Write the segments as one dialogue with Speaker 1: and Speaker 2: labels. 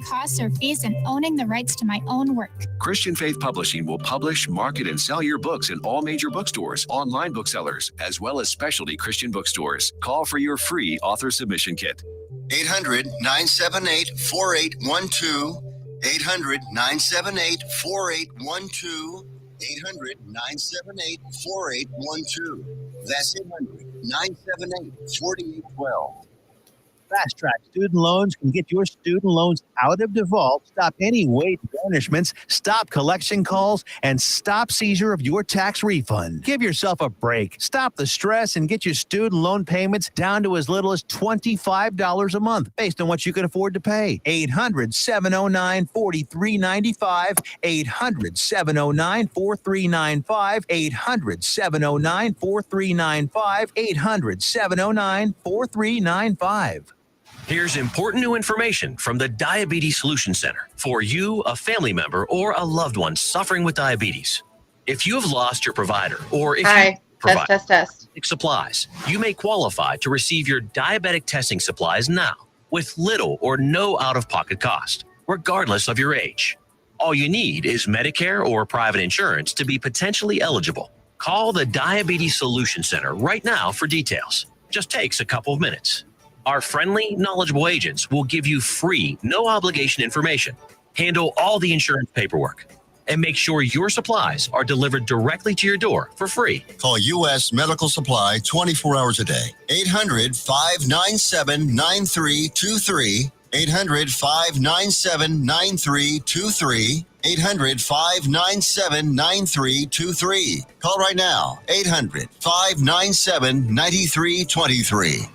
Speaker 1: costs or fees and owning the rights to my own work.
Speaker 2: Christian Faith Publishing will publish, market, and sell your books in all major bookstores, online booksellers, as well as specialty Christian bookstores. Call for your free author submission kit.
Speaker 3: 800-978-4812. 800-978-4812. 800-978-4812. That's 800-978-4812.
Speaker 4: Fast Track Student Loans can get your student loans out of default, stop any wage garnishments, stop collection calls, and stop seizure of your tax refund. Give yourself a break. Stop the stress and get your student loan payments down to as little as $25 a month based on what you can afford to pay. 800-709-4395. 800-709-4395. 800-709-4395. 800-709-4395.
Speaker 5: Here's important new information from the Diabetes Solution Center for you, a family member, or a loved one suffering with diabetes. If you have lost your provider or if you provide diabetic supplies, you may qualify to receive your diabetic testing supplies now with little or no out-of-pocket cost, regardless of your age. All you need is Medicare or private insurance to be potentially eligible. Call the Diabetes Solution Center right now for details. Just takes a couple of minutes. Our friendly, knowledgeable agents will give you free, no-obligation information, handle all the insurance paperwork, and make sure your supplies are delivered directly to your door for free.
Speaker 3: Call U.S. Medical Supply 24 hours a day. 800-597-9323. 800-597-9323. 800-597-9323. Call right now. 800-597-9323.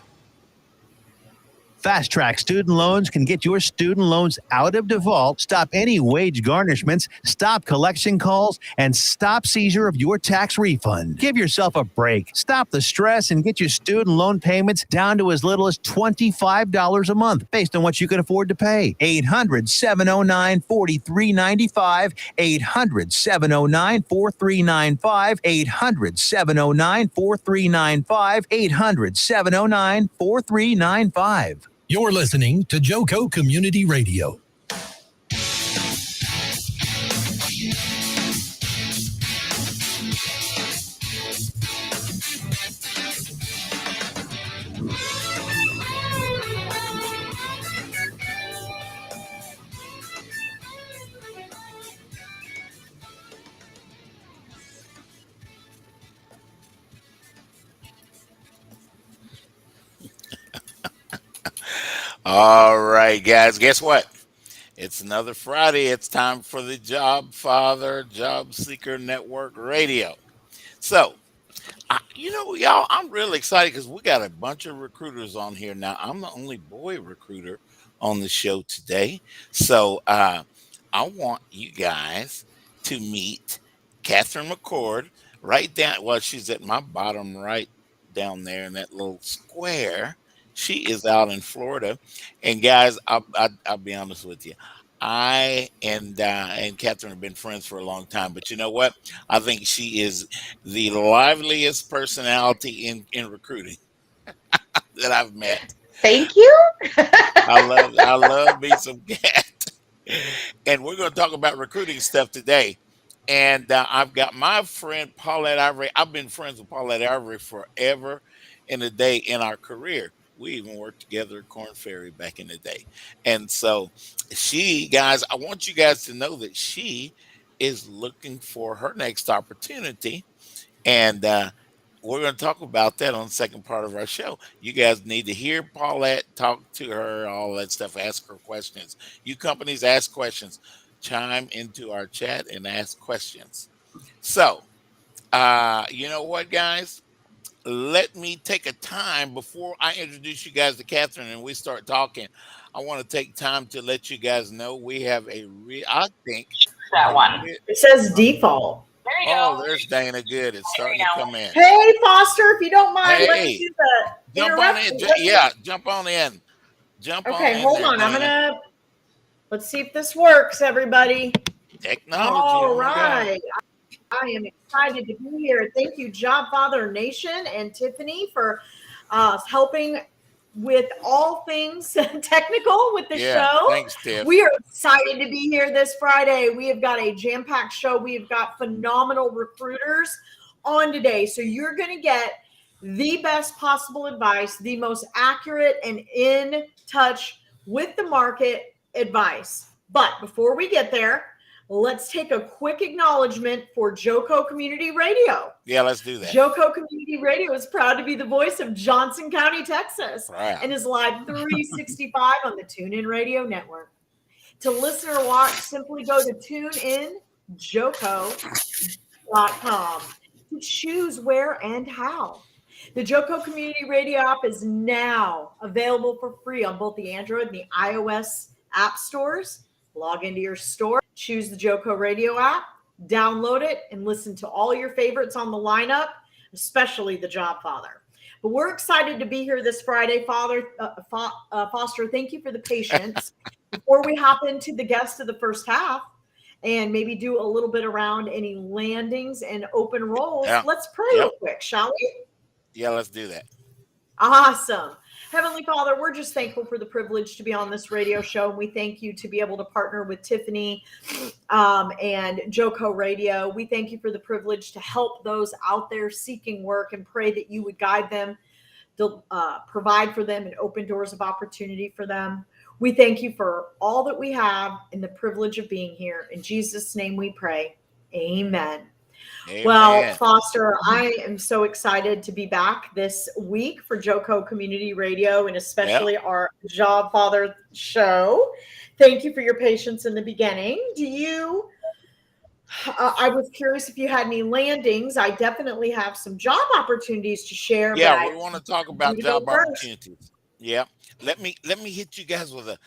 Speaker 4: Fast Track Student Loans can get your student loans out of default, stop any wage garnishments, stop collection calls, and stop seizure of your tax refund. Give yourself a break. Stop the stress and get your student loan payments down to as little as $25 a month based on what you can afford to pay. 800-709-4395. 800-709-4395. 800-709-4395. 800-709-4395.
Speaker 6: You're listening to Joco Community Radio.
Speaker 7: All right, guys, guess what? It's another Friday. It's time for the Jobfather, Jobseeker Network Radio. So, y'all, I'm really excited because we got a bunch of recruiters on here now. I'm the only boy recruiter on the show today. So, I want you guys to meet Katherine McCord right down. Well, she's at my bottom right down there in that little square. She is out in Florida, and guys, I'll be honest with you. I and Katherine have been friends for a long time, but you know what? I think she is the liveliest personality in recruiting that I've met.
Speaker 8: Thank you.
Speaker 7: I love me some Kat, and we're going to talk about recruiting stuff today. And I've got my friend Paulette Ivory. I've been friends with Paulette Ivory forever in a day in our career. We even worked together at Corn Ferry back in the day. And so guys, I want you guys to know that she is looking for her next opportunity. And we're going to talk about that on the second part of our show. You guys need to hear Paulette, talk to her, all that stuff, ask her questions. You companies, ask questions. Chime into our chat and ask questions. So, you know what, guys? Let me take a time before I introduce you guys to Katherine and we start talking. I want to take time to let you guys know we have I think
Speaker 8: that one. It says default.
Speaker 7: There you go. There's Dana. Good. It's starting to come in.
Speaker 8: Hey, Foster, if you don't mind, let me do the
Speaker 7: jump on in. Jump on in.
Speaker 8: Okay, hold on. Let's see if this works, everybody.
Speaker 7: Technology.
Speaker 8: All right. I am excited to be here. Thank you, Jobfather Nation and Tiffany, for helping with all things technical with the show.
Speaker 7: Thanks, Tiff.
Speaker 8: We are excited to be here this Friday. We have got a jam-packed show. We have got phenomenal recruiters on today. So you're going to get the best possible advice, the most accurate and in touch with the market advice. But before we get there, let's take a quick acknowledgement for Joco Community Radio.
Speaker 7: Yeah, let's do that.
Speaker 8: Joco Community Radio is proud to be the voice of Johnson County, Texas,
Speaker 7: Right.
Speaker 8: and is live 365 on the TuneIn Radio Network. To listen or watch, simply go to tuneinjoco.com to choose where and how. The Joco Community Radio app is now available for free on both the Android and the iOS app stores. Log into your store, choose the Joco Radio app, download it, and listen to all your favorites on the lineup, especially the Jobfather. But we're excited to be here this Friday. Foster, thank you for the patience. Before we hop into the guest of the first half and maybe do a little bit around any landings and open roles, let's pray real quick, shall we?
Speaker 7: Yeah, let's do that.
Speaker 8: Awesome. Heavenly Father, we're just thankful for the privilege to be on this radio show. And we thank you to be able to partner with Tiffany and Joco Radio. We thank you for the privilege to help those out there seeking work and pray that you would guide them, provide for them, and open doors of opportunity for them. We thank you for all that we have and the privilege of being here. In Jesus' name we pray. Amen.
Speaker 7: Amen.
Speaker 8: Well, Foster, I am so excited to be back this week for Joco Community Radio and especially our Jobfather show. Thank you for your patience in the beginning. I was curious if you had any landings. I definitely have some job opportunities to share.
Speaker 7: Yeah, we want to talk about job opportunities. Yeah. Let me hit you guys with a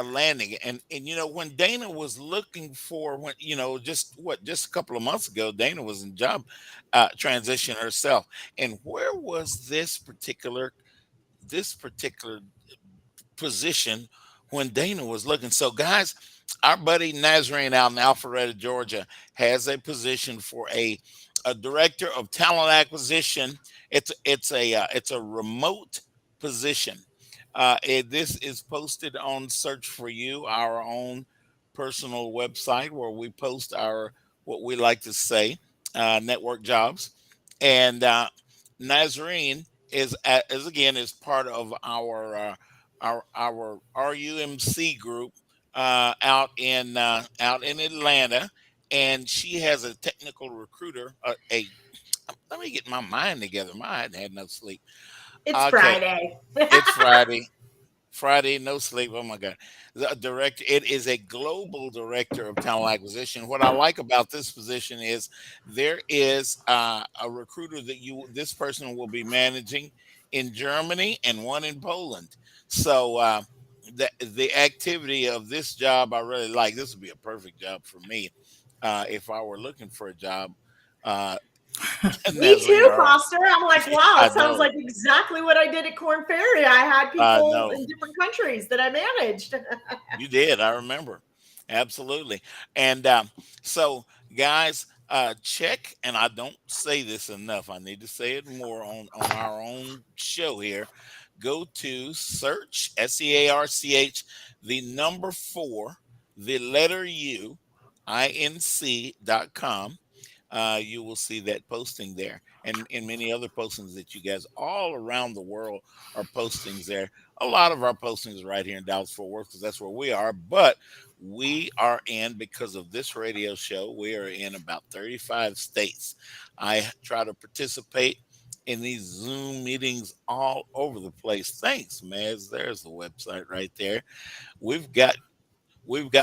Speaker 7: landing. And you know, when Dana was looking for, when, you know, just a couple of months ago, Dana was in job transition herself. And where was this particular position when Dana was looking? So guys, our buddy Nazarene out in Alpharetta, Georgia, has a position for a director of talent acquisition. It's a remote position. This is posted on Search For You, our own personal website where we post our, what we like to say, network jobs. And Nazarene is part of our RUMC group out in Atlanta, and she has a technical recruiter. Let me get my mind together. I hadn't had no sleep.
Speaker 8: It's Friday.
Speaker 7: It's Friday, no sleep. Oh my God. The director, it is a global director of talent acquisition. What I like about this position is there is a recruiter that this person will be managing in Germany and one in Poland. So the activity of this job I really like. This would be a perfect job for me if I were looking for a job.
Speaker 8: Me too, Foster. I'm like, wow, it sounds like exactly what I did at Corn Ferry. I had people in different countries that I managed.
Speaker 7: You did. I remember. Absolutely. And so, guys, check, and I don't say this enough. I need to say it more on our own show here. Go to search, SEARCH, the number 4, the letter U, INC.com. You will see that posting there, and many other postings that you guys all around the world are postings there. A lot of our postings are right here in Dallas-Fort Worth because that's where we are, but we are in, because of this radio show, we are in about 35 states. I try to participate in these Zoom meetings all over the place. Thanks, Maz. There's the website right there. We've got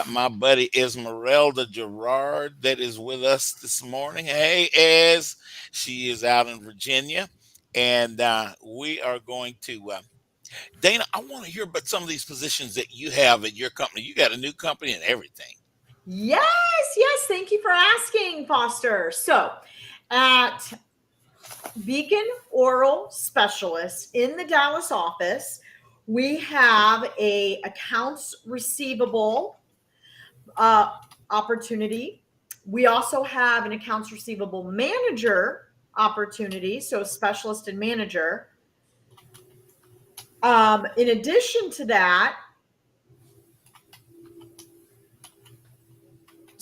Speaker 7: my buddy Esmeralda Gerard that is with us this morning. Hey, Ez. She is out in Virginia. And we are going to, Dana, I want to hear about some of these positions that you have at your company. You got a new company and everything.
Speaker 8: Yes. Thank you for asking, Foster. So at Beacon Oral Specialist in the Dallas office, we have a accounts receivable opportunity. We also have an accounts receivable manager opportunity, so a specialist and manager. In addition to that,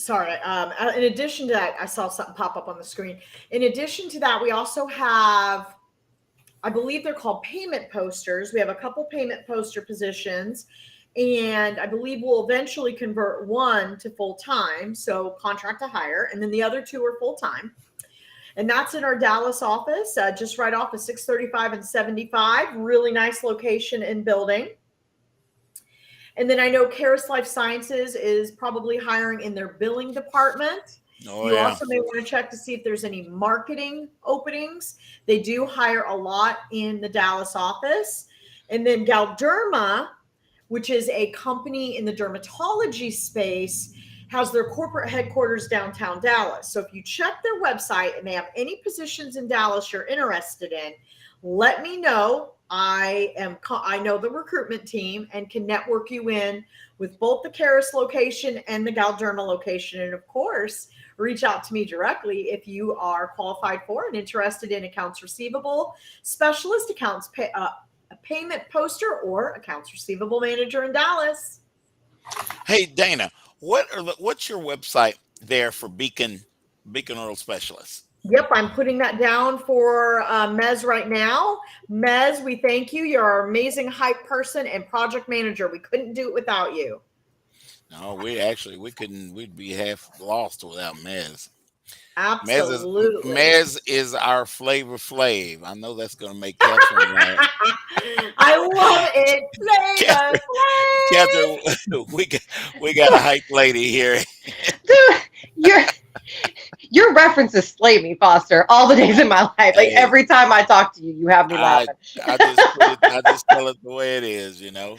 Speaker 8: in addition to that, I saw something pop up on the screen. In addition to that, we also have, I believe they're called payment posters. We have a couple payment poster positions, and I believe we'll eventually convert one to full-time, so contract to hire, and then the other two are full-time. And that's in our Dallas office, just right off of 635 and 75. Really nice location and building. And then I know Caris Life Sciences is probably hiring in their billing department. You also may want to check to see if there's any marketing openings. They do hire a lot in the Dallas office. And then Galderma, which is a company in the dermatology space, has their corporate headquarters downtown Dallas. So if you check their website and they have any positions in Dallas you're interested in, let me know. I know the recruitment team and can network you in with both the Caris location and the Galderma location. And of course, reach out to me directly if you are qualified for and interested in accounts receivable specialist, a payment poster, or accounts receivable manager in Dallas.
Speaker 7: Hey, Dana, what's your website there for Beacon Oral Specialists?
Speaker 8: Yep, I'm putting that down for Mez right now. Mez, we thank you. You're our amazing hype person and project manager. We couldn't do it without you.
Speaker 7: No, we couldn't. We'd be half lost without Mez.
Speaker 8: Absolutely.
Speaker 7: Mez is our Flavor Flav. I know that's going to make Katherine mad.
Speaker 8: I love it. Flavor
Speaker 7: Katherine, we got a hype lady here.
Speaker 9: Dude, your references slay me, Foster, all the days of my life. Like every time I talk to you, you have me laughing.
Speaker 7: I just tell it the way it is, you know.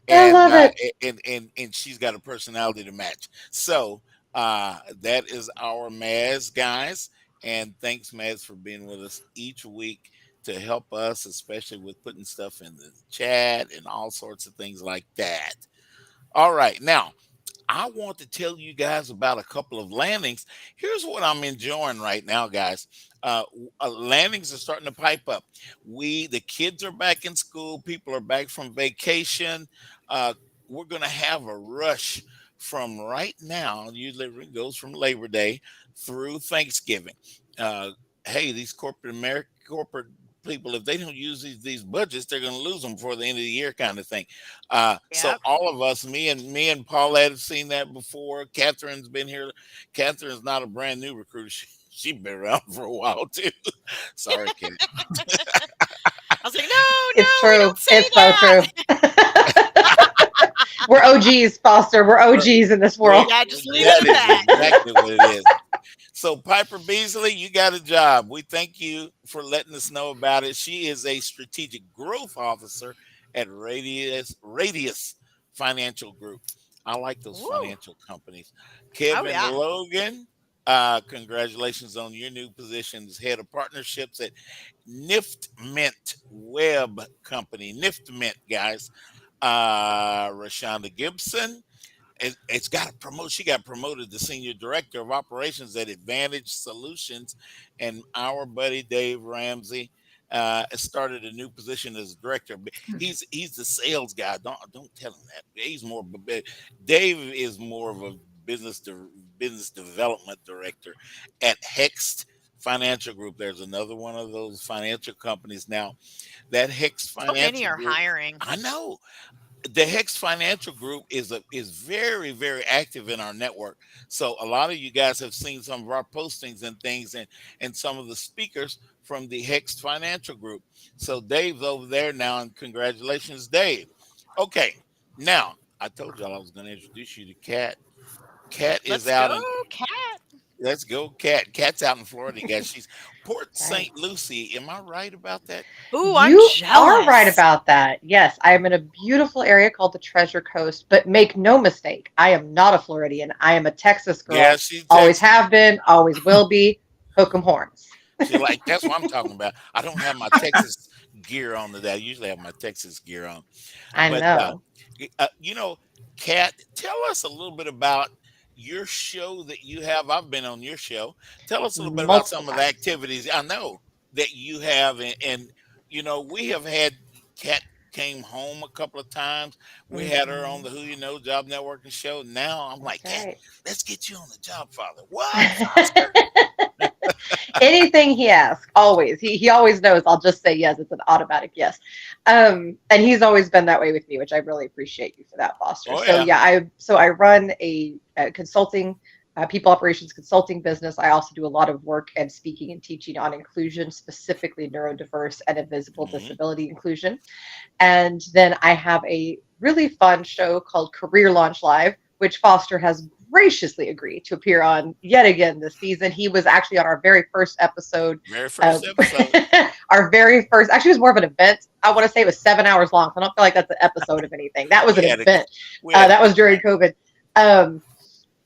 Speaker 9: And, I love it.
Speaker 7: And she's got a personality to match. So that is our Maz, guys. And thanks, Maz, for being with us each week to help us, especially with putting stuff in the chat and all sorts of things like that. All right. Now, I want to tell you guys about a couple of landings. Here's what I'm enjoying right now, guys. Landings are starting to pipe up. The kids are back in school. People are back from vacation. We're going to have a rush from right now. Usually it goes from Labor Day through Thanksgiving. Hey, these corporate people, if they don't use these budgets, they're going to lose them before the end of the year, kind of thing. So all of us, me and Paulette have seen that before. Katherine's been here. Katherine's not a brand new recruiter. She's been around for a while too. Sorry, Kate.
Speaker 10: I was like, no,
Speaker 9: it's true. It's so true. We're OGs, Foster. We're OGs in this world.
Speaker 10: Yeah, just leave it at that.
Speaker 7: Exactly what it is. So Piper Beasley, you got a job. We thank you for letting us know about it. She is a strategic growth officer at Radius Financial Group. I like those financial companies. Kevin Logan, congratulations on your new position as head of partnerships at NiftMint Web Company. NiftMint, guys. Rashonda Gibson. It's got a promote. She got promoted to senior director of operations at Advantage Solutions, and our buddy Dave Ramsey started a new position as director. He's the sales guy. Don't tell him that. Dave is more of a business development director at Hext Financial Group. There's another one of those financial companies now. That Hext Financial.
Speaker 10: So many are hiring.
Speaker 7: I know. The Hex Financial Group is very, very active in our network. So a lot of you guys have seen some of our postings and things and some of the speakers from the Hex Financial Group. So Dave's over there now, and congratulations, Dave. Okay, now I told y'all I was going to introduce you to Kat. Kat is out. Let's go, Kat. Kat's out in Florida, guys. She's Port St. Lucie. Am I right about that?
Speaker 10: Ooh, I'm jealous.
Speaker 9: You are right about that. Yes, I am in a beautiful area called the Treasure Coast, but make no mistake, I am not a Floridian. I am a Texas girl.
Speaker 7: Yeah, she's
Speaker 9: always have been, always will be. Hook 'em horns.
Speaker 7: She's like, that's what I'm talking about. I don't have my Texas gear on today. I usually have my Texas gear on.
Speaker 9: I know.
Speaker 7: You know, Kat, tell us a little bit about your show that you have. I've been on your show. Tell us a little bit about some of the activities I know that you have. And you know, we have had Kat came home a couple of times. We had her on the Who You Know Job Networking show. Now I'm like,
Speaker 9: That's
Speaker 7: "Dad,
Speaker 9: right.
Speaker 7: let's get you on the Jobfather." What, Foster?
Speaker 9: Anything he asks, always. He always knows I'll just say yes. It's an automatic yes. And he's always been that way with me, which I really appreciate you for that, Foster.
Speaker 7: Oh
Speaker 9: So
Speaker 7: yeah.
Speaker 9: yeah, I run a consulting, people operations consulting business. I also do a lot of work and speaking and teaching on inclusion, specifically neurodiverse and invisible disability inclusion. And then I have a really fun show called Career Launch Live, which Foster has graciously agreed to appear on yet again this season. He was actually on our very first episode.
Speaker 7: Very first episode.
Speaker 9: Our very first, actually, it was more of an event. I want to say it was 7 hours long. So I don't feel like that's an episode of anything. That was an event. That was during COVID.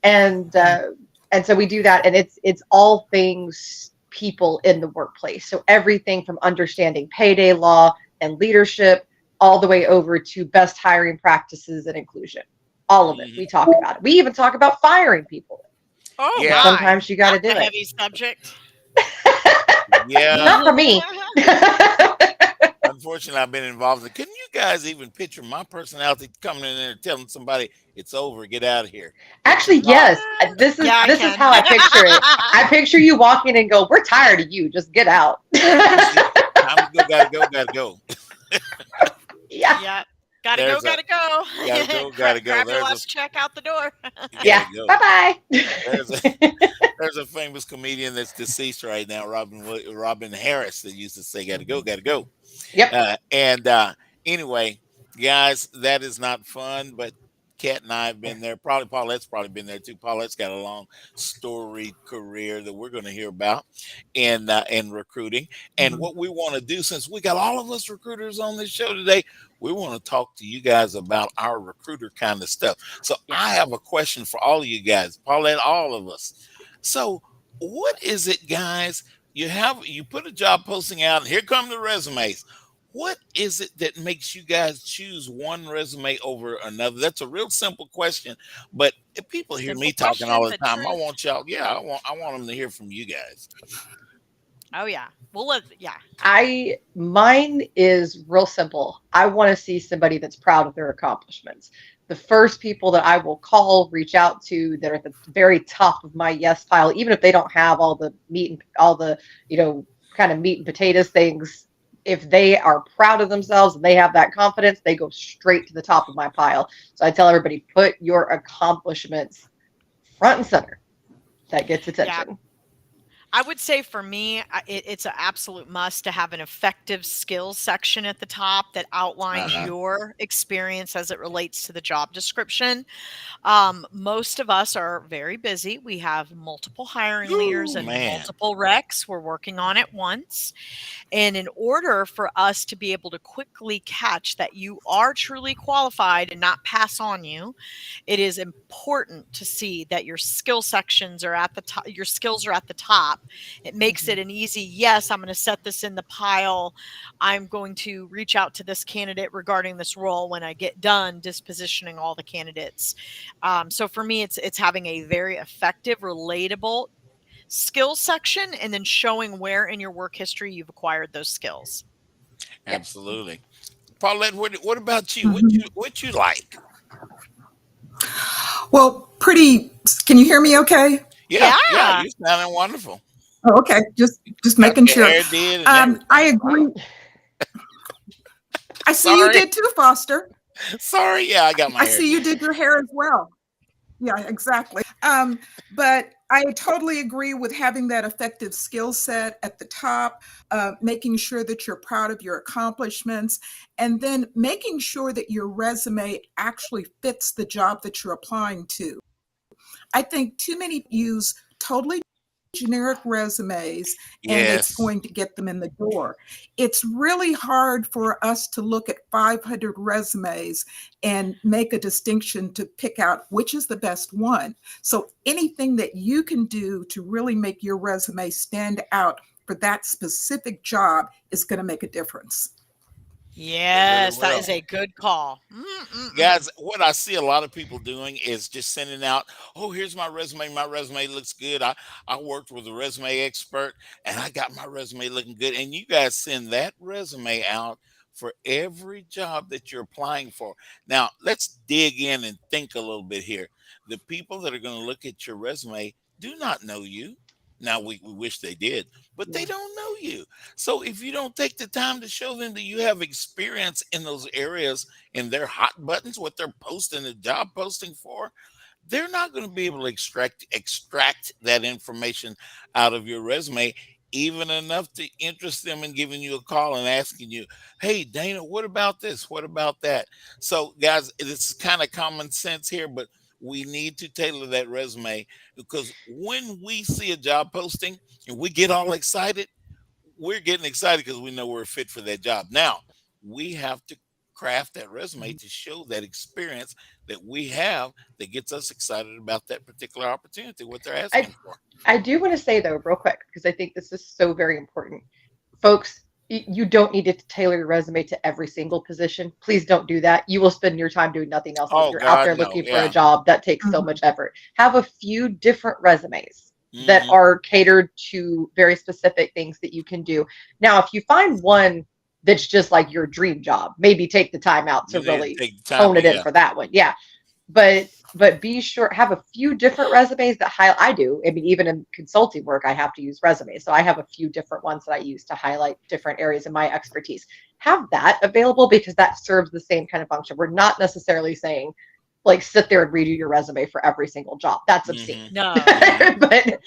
Speaker 9: And so we do that, and it's all things people in the workplace. So everything from understanding payday law and leadership all the way over to best hiring practices and inclusion. All of it. We talk about it. We even talk about firing people.
Speaker 10: Oh,
Speaker 7: yeah.
Speaker 9: Sometimes you got to do it.
Speaker 10: Heavy subject.
Speaker 7: Yeah.
Speaker 9: Not for me.
Speaker 7: Unfortunately, I've been involved. Can you guys even picture my personality coming in there and telling somebody it's over, get out of here?
Speaker 9: Actually, yes. This is how I picture it. I picture you walk in and go, "We're tired of you. Just get out."
Speaker 7: Time to go, gotta go.
Speaker 9: Yeah.
Speaker 10: Yeah. Gotta go.
Speaker 7: Gotta go.
Speaker 10: Grab your last check out the door.
Speaker 9: Yeah. Bye-bye.
Speaker 7: There's a famous comedian that's deceased right now, Robin Harris, that used to say, gotta go.
Speaker 9: Yep.
Speaker 7: Anyway, guys, that is not fun, but Kat and I have been there. Probably Paulette's been there too. Paulette's got a long storied career that we're going to hear about in recruiting. And what we want to do, since we got all of us recruiters on this show today, we want to talk to you guys about our recruiter kind of stuff. So I have a question for all of you guys, Paulette, all of us. So what is it, guys? You put a job posting out, and here come the resumes. What is it that makes you guys choose one resume over another? That's a real simple question, but if people hear me talking all the time, I want y'all. Yeah, I want them to hear from you guys.
Speaker 10: Oh yeah. Well,
Speaker 9: Mine is real simple. I want to see somebody that's proud of their accomplishments. The first people that I will call, reach out to, that are at the very top of my yes pile, even if they don't have all the meat and all the kind of meat and potatoes things. If they are proud of themselves and they have that confidence, they go straight to the top of my pile. So I tell everybody, put your accomplishments front and center. That gets attention.
Speaker 10: Yeah. I would say for me, it's an absolute must to have an effective skills section at the top that outlines your experience as it relates to the job description. Most of us are very busy. We have multiple hiring leaders and multiple recs we're working on at once. And in order for us to be able to quickly catch that you are truly qualified and not pass on you, it is important to see that your skill sections are at the top, your skills are at the top. It makes it an easy, yes, I'm going to set this in the pile. I'm going to reach out to this candidate regarding this role when I get done dispositioning all the candidates. So for me, it's having a very effective, relatable skills section and then showing where in your work history you've acquired those skills.
Speaker 7: Absolutely. Paulette, what about you? What you like?
Speaker 11: Well, can you hear me okay?
Speaker 7: Yeah, you're sounding wonderful.
Speaker 11: Oh, okay. Just making sure. I agree. I see you did too, Foster.
Speaker 7: Sorry, yeah, I got my hair.
Speaker 11: I see you did your hair as well. Yeah, exactly. But I totally agree with having that effective skill set at the top, making sure that you're proud of your accomplishments, and then making sure that your resume actually fits the job that you're applying to. I think too many use totally generic resumes and it's going to get them in the door. It's really hard for us to look at 500 resumes and make a distinction to pick out which is the best one. So anything that you can do to really make your resume stand out for that specific job is going to make a difference.
Speaker 10: Yes, that is a good call.
Speaker 7: Guys, what I see a lot of people doing is just sending out, oh, here's my resume. My resume looks good. I worked with a resume expert and I got my resume looking good. And you guys send that resume out for every job that you're applying for. Now, let's dig in and think a little bit here. The people that are going to look at your resume do not know you. Now, we wish they did, but they don't know you. So if you don't take the time to show them that you have experience in those areas, in their hot buttons, what they're posting the job posting for, they're not going to be able to extract that information out of your resume, even enough to interest them in giving you a call and asking you, hey, Dana, what about this? What about that? So, guys, it's kind of common sense here, but we need to tailor that resume, because when we see a job posting and we get all excited, we're getting excited because we know we're fit for that job. Now, we have to craft that resume to show that experience that we have that gets us excited about that particular opportunity, what they're asking for.
Speaker 9: I do want to say, though, real quick, because I think this is so very important. Folks, you don't need to tailor your resume to every single position. Please don't do that. You will spend your time doing nothing else. If you're out there looking for a job, that takes so much effort. Have a few different resumes that are catered to very specific things that you can do. Now, if you find one that's just like your dream job, maybe take the time out to really hone it in for that one. Yeah. But be sure, have a few different resumes that highlight. I do. I mean, even in consulting work, I have to use resumes. So I have a few different ones that I use to highlight different areas of my expertise. Have that available, because that serves the same kind of function. We're not necessarily saying, like, sit there and redo your resume for every single job. That's obscene.
Speaker 10: No.
Speaker 9: But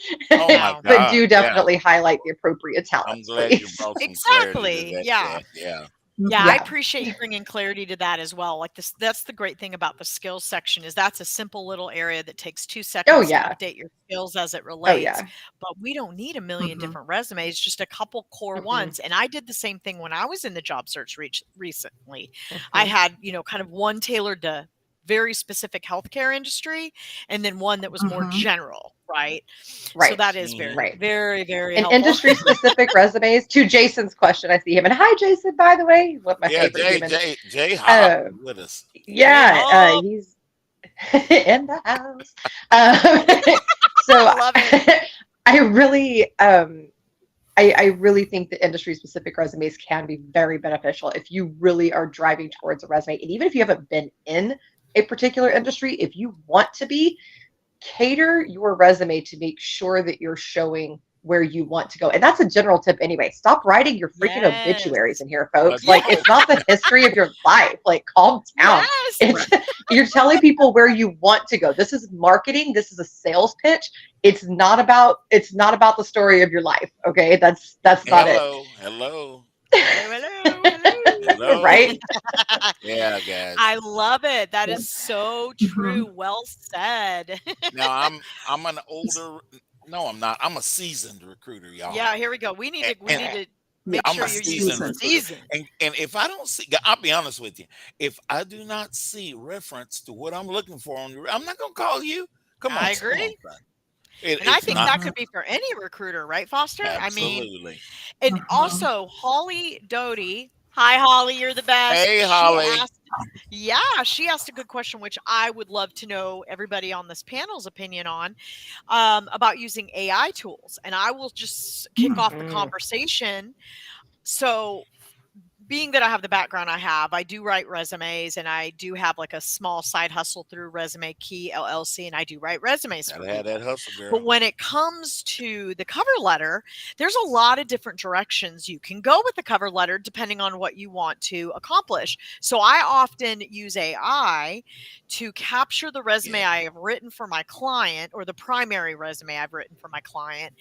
Speaker 9: do definitely highlight the appropriate talents.
Speaker 7: I'm glad you brought some clarity to that.
Speaker 10: Yeah, I appreciate you bringing clarity to that as well. Like this, that's the great thing about the skills section, is that's a simple little area that takes 2 seconds to update your skills as it relates. But we don't need a million different resumes, just a couple core ones. And I did the same thing when I was in the job search recently. I had, kind of one tailored to very specific healthcare industry, and then one that was more general, right? So that is very, very, very
Speaker 9: and
Speaker 10: helpful.
Speaker 9: Industry specific resumes. To Jason's question, I see him, and hi, Jason. By the way, what my favorite human.
Speaker 7: Jay Hop with us.
Speaker 9: Yeah, he's in the house. So I love it. I really think that industry specific resumes can be very beneficial if you really are driving towards a resume, and even if you haven't been in a particular industry, if you want to be, cater your resume to make sure that you're showing where you want to go. And that's a general tip anyway. Stop writing your freaking obituaries in here, folks. Like, it's not the history of your life. Like, calm down. You're telling people where you want to go. This is marketing. This is a sales pitch. It's not about the story of your life. Okay. That's not it.
Speaker 7: Hello.
Speaker 9: Right?
Speaker 7: Yeah, guys.
Speaker 10: I love it. That is so true. Well said.
Speaker 7: Now I'm an older. No, I'm not. I'm a seasoned recruiter, y'all.
Speaker 10: Yeah, here we go. We need to make sure you're using seasoned.
Speaker 7: And if I don't see, I'll be honest with you. If I do not see reference to what I'm looking for on your, I'm not gonna call you. Come on.
Speaker 10: I agree. And I think that could be for any recruiter, right, Foster?
Speaker 7: Absolutely.
Speaker 10: I mean, and also Holly Doty. Hi, Holly. You're the best.
Speaker 7: Hey, Holly.
Speaker 10: She asked a good question, which I would love to know everybody on this panel's opinion on, about using AI tools. And I will just kick off the conversation. So, being that I have the background I have, I do write resumes, and I do have like a small side hustle through Resume Key LLC, and I do write resumes.
Speaker 7: Gotta have that hustle, girl.
Speaker 10: But when it comes to the cover letter, there's a lot of different directions you can go with the cover letter depending on what you want to accomplish. So I often use AI to capture the resume I have written for my client, or the primary resume I've written for my client,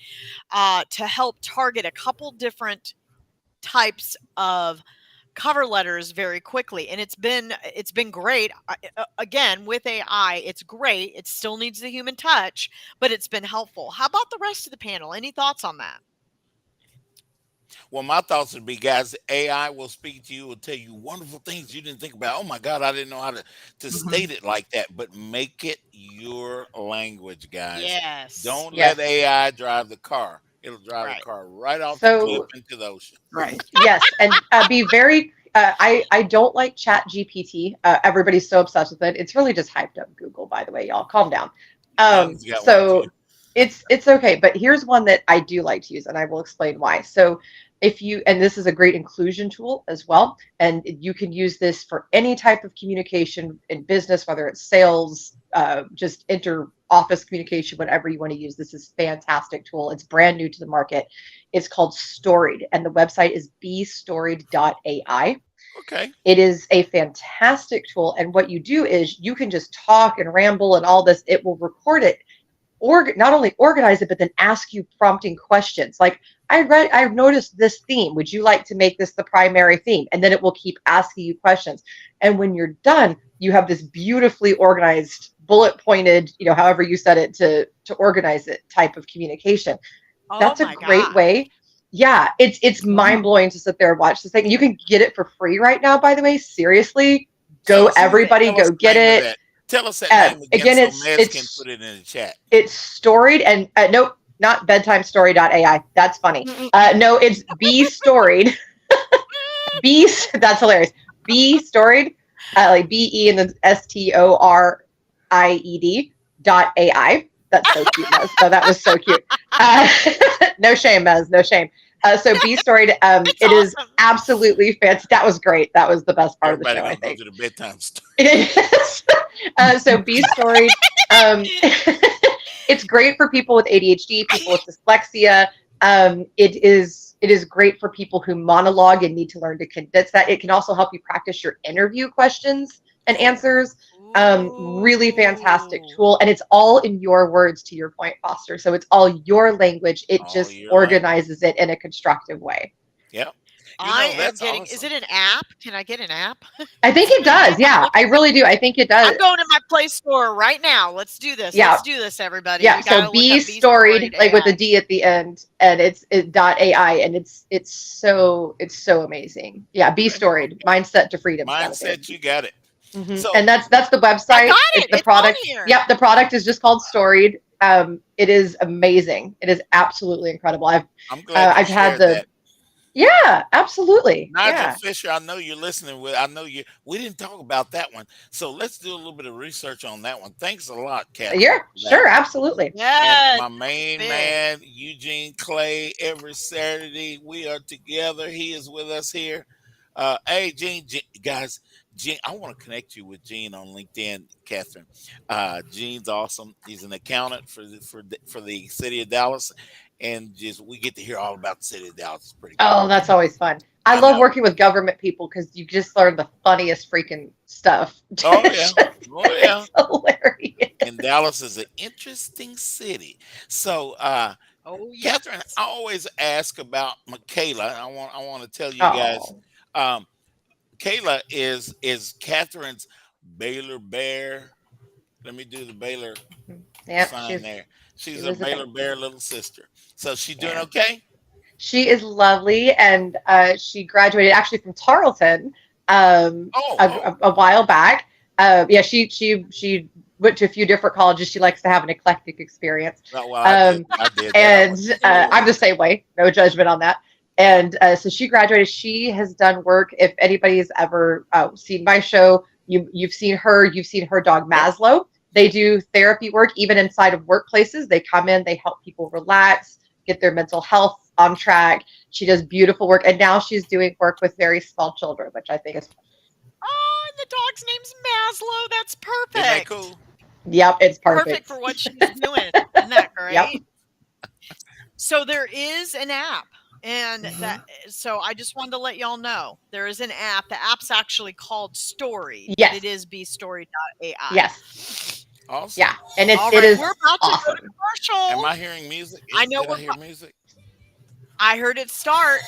Speaker 10: to help target a couple different types of cover letters very quickly. And it's been great. Again, with AI, it's great. It still needs the human touch, but it's been helpful. How about the rest of the panel? Any thoughts on that?
Speaker 7: Well, my thoughts would be, guys, AI will speak to you, will tell you wonderful things you didn't think about. Oh my God, I didn't know how to state it like that. But make it your language, guys.
Speaker 10: Yes.
Speaker 7: Don't let AI drive the car. It'll drive the car right off the cliff into the ocean.
Speaker 11: Right.
Speaker 9: Yes. And be very, I don't like Chat GPT. Everybody's so obsessed with it. It's really just hyped up Google, by the way, y'all. Calm down. So it's okay. But here's one that I do like to use, and I will explain why. So and this is a great inclusion tool as well, and you can use this for any type of communication in business, whether it's sales, just inter-office communication, whatever you want to use. This is a fantastic tool. It's brand new to the market. It's called Storied, and the website is bestoried.ai.
Speaker 7: Okay.
Speaker 9: It is a fantastic tool, and what you do is you can just talk and ramble and all this. It will record it, or not only organize it, but then ask you prompting questions. Like, I've noticed this theme. Would you like to make this the primary theme? And then it will keep asking you questions. And when you're done, you have this beautifully organized, bullet pointed, however you said it to organize it type of communication. That's a great way. Yeah, it's mind blowing to sit there and watch this thing. You can get it for free right now, by the way. Seriously, everybody go get it.
Speaker 7: Tell us that name again, so Mez can put it in the chat.
Speaker 9: It's Storied, and nope, not bedtimestory.ai. That's funny. No, it's bestoried. That's hilarious. Bestoried, like BE and then STORIED.ai. That's so cute, Mez. So that was so cute. No shame, Mez. No shame. So Bestoried, it is absolutely fantastic. That was great. That was the best part of the show, I think.
Speaker 7: Go to the bedtime story.
Speaker 9: It is. So Bestoried, it's great for people with ADHD, people with dyslexia. It is great for people who monologue and need to learn to condense that. It can also help you practice your interview questions and answers. Really fantastic tool, and it's all in your words, to your point, Foster. So it's all your language. It just organizes it in a constructive way.
Speaker 7: Yep.
Speaker 10: I am getting. Awesome. Is it an app? Can I get an app?
Speaker 9: I think it does. Yeah, I really do. I think it does.
Speaker 10: I'm going to my Play Store right now. Let's do this.
Speaker 9: Yeah.
Speaker 10: Let's do this, everybody.
Speaker 9: Yeah. So Bestoried, like with a D at the end, and it's .ai, and it's so amazing. Yeah, Bestoried, mindset to freedom.
Speaker 7: Mindset, you got it.
Speaker 9: Mm-hmm. So, and that's the website.
Speaker 10: It's
Speaker 9: the product. Yep, the product is just called Storied. It is amazing. It is absolutely incredible. I'm glad I've had the. That. Yeah, absolutely.
Speaker 7: Nigel Fisher, I know you're listening. We didn't talk about that one, so let's do a little bit of research on that one. Thanks a lot, Katherine.
Speaker 9: Yeah, sure, absolutely.
Speaker 10: Yeah.
Speaker 7: My main man, Eugene Clay. Every Saturday we are together. He is with us here. Hey, Gene, guys. Gene, I want to connect you with Gene on LinkedIn, Katherine. Gene's awesome. He's an accountant for the city of Dallas, and we get to hear all about the city of Dallas. It's pretty cool.
Speaker 9: Oh, that's always fun. I love working with government people because you just learn the funniest freaking stuff.
Speaker 7: Oh yeah,
Speaker 9: It's hilarious.
Speaker 7: And Dallas is an interesting city. So, Katherine, I always ask about Michaela. I want to tell you guys. Kayla is Katherine's Baylor Bear. Let me do the Baylor sign there. She's a Baylor Bear little sister. So she's doing okay?
Speaker 9: She is lovely, and she graduated actually from Tarleton a while back. She went to a few different colleges. She likes to have an eclectic experience.
Speaker 7: I did.
Speaker 9: And I'm the same way. No judgment on that. And so she graduated. She has done work. If anybody's ever seen my show, you've seen her. You've seen her dog Maslow. They do therapy work even inside of workplaces. They come in. They help people relax, get their mental health on track. She does beautiful work, and now she's doing work with very small children, which I think is.
Speaker 10: Oh, and the dog's name's Maslow. That's perfect.
Speaker 7: Isn't that cool?
Speaker 9: Yep, it's perfect.
Speaker 10: Perfect for what she's doing. Isn't that great?
Speaker 9: Yep.
Speaker 10: So there is an app. And so I just wanted to let y'all know there is an app. The app's actually called Story.
Speaker 9: Yes.
Speaker 10: It is bestoried.ai.
Speaker 9: Yes.
Speaker 7: Awesome.
Speaker 9: Yeah. And it
Speaker 10: right,
Speaker 9: is
Speaker 10: we're about
Speaker 9: awesome.
Speaker 10: to go to commercial.
Speaker 7: Am I hearing music?
Speaker 10: I know.
Speaker 7: Did I hear music?
Speaker 10: I heard it start.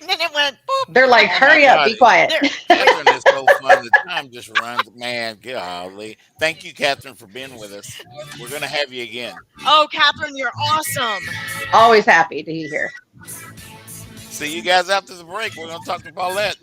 Speaker 10: And then it went boop.
Speaker 9: They're like, hurry up, be quiet.
Speaker 7: Katherine is so fun. The time just runs. Man, golly. Thank you, Katherine, for being with us. We're going to have you again.
Speaker 10: Oh, Katherine, you're awesome.
Speaker 9: Always happy to be here.
Speaker 7: See you guys after the break. We're going to talk to Paulette.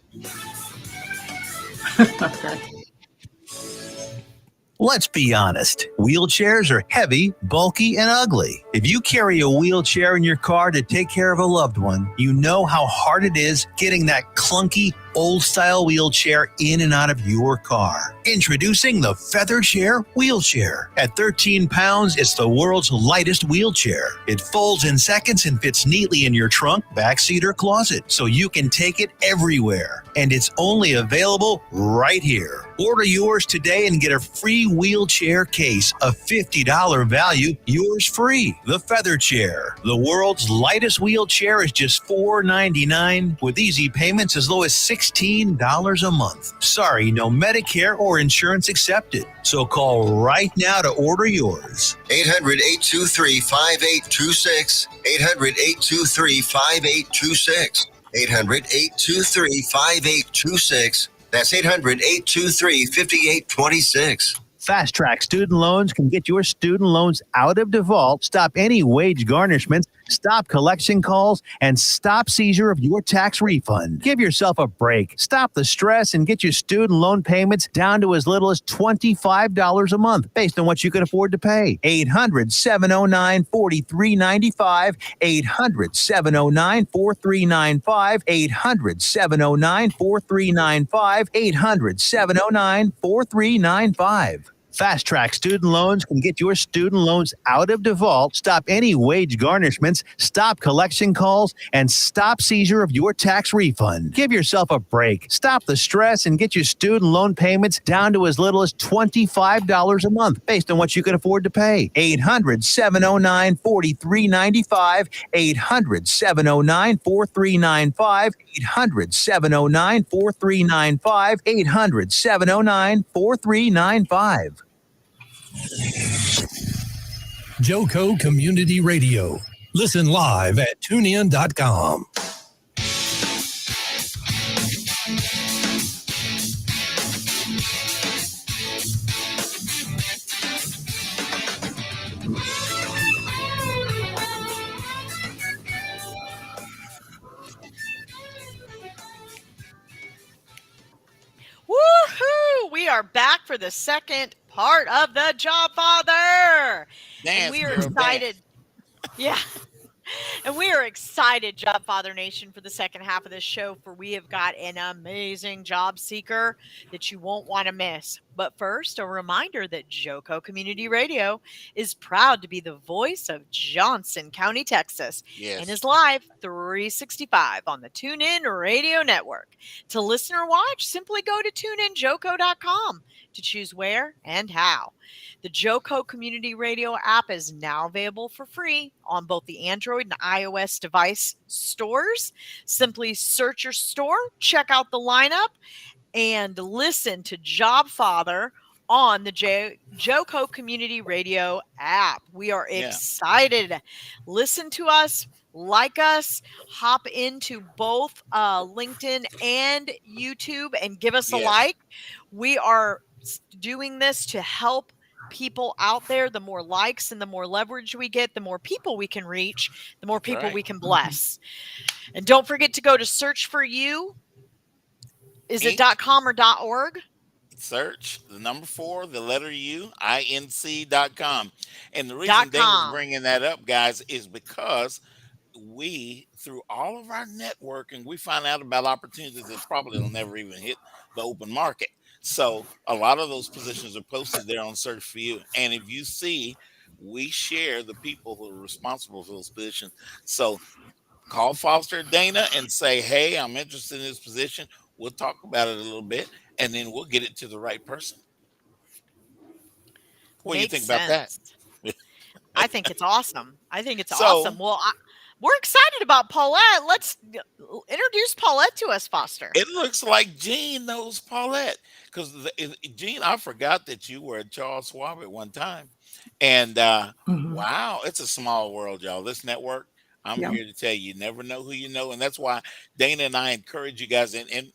Speaker 4: Let's be honest. Wheelchairs are heavy, bulky, and ugly. If you carry a wheelchair in your car to take care of a loved one, you know how hard it is getting that clunky, old-style wheelchair in and out of your car. Introducing the Feather Chair Wheelchair. At 13 pounds, it's the world's lightest wheelchair. It folds in seconds and fits neatly in your trunk, backseat, or closet, so you can take it everywhere. And it's only available right here. Order yours today and get a free wheelchair case, a $50 value, yours free. The Feather Chair, the world's lightest wheelchair, is just $4.99 with easy payments as low as $16 a month. Sorry, no Medicare or insurance accepted. So call right now to order yours.
Speaker 3: 800-823-5826. 800-823-5826. 800-823-5826. That's 800-823-5826.
Speaker 4: Fast Track Student Loans can get your student loans out of default, stop any wage garnishments, stop collection calls, and stop seizure of your tax refund. Give yourself a break. Stop the stress and get your student loan payments down to as little as $25 a month based on what you can afford to pay. 800-709-4395. 800-709-4395. 800-709-4395. 800-709-4395. Fast Track Student Loans can get your student loans out of default, stop any wage garnishments, stop collection calls, and stop seizure of your tax refund. Give yourself a break. Stop the stress and get your student loan payments down to as little as $25 a month based on what you can afford to pay. 800-709-4395. 800-709-4395. 800-709-4395. 800-709-4395.
Speaker 6: Joco Community Radio. Listen live at tunein.com.
Speaker 10: Woohoo! We are back for the second part of the Jobfather. And we are excited. Yeah. And we are excited, Jobfather Nation, for the second half of this show, for we have got an amazing job seeker that you won't want to miss. But first, a reminder that Joco Community Radio is proud to be the voice of Johnson County, Texas, and is live 365 on the TuneIn Radio Network. To listen or watch, simply go to tuneinjoco.com to choose where and how. The Joco Community Radio app is now available for free on both the Android and iOS device stores. Simply search your store, check out the lineup, and listen to Jobfather on the Joco Community Radio app. We are excited. Listen to us, like us, hop into both LinkedIn and YouTube and give us a like. We are doing this to help people out there. The more likes and the more leverage we get, the more people we can reach, the more people we can bless. And don't forget to go to Search for You. Is it .com or .org?
Speaker 7: Search the number 4, the letter U, INC.com. And the reason David's bringing that up, guys, is because we, through all of our networking, we find out about opportunities that probably will never even hit the open market. So a lot of those positions are posted there on Search for You. And if you see, we share the people who are responsible for those positions. So call Foster Dana and say, hey, I'm interested in this position. We'll talk about it a little bit, and then we'll get it to the right person. What do you think about that?
Speaker 10: I think it's awesome. I think it's awesome. Well, we're excited about Paulette. Let's introduce Paulette to us, Foster.
Speaker 7: It looks like Jean knows Paulette. Because, Jean, I forgot that you were at Charles Schwab at one time. And, wow, it's a small world, y'all. This network, I'm here to tell you, never know who you know. And that's why Dana and I encourage you guys, and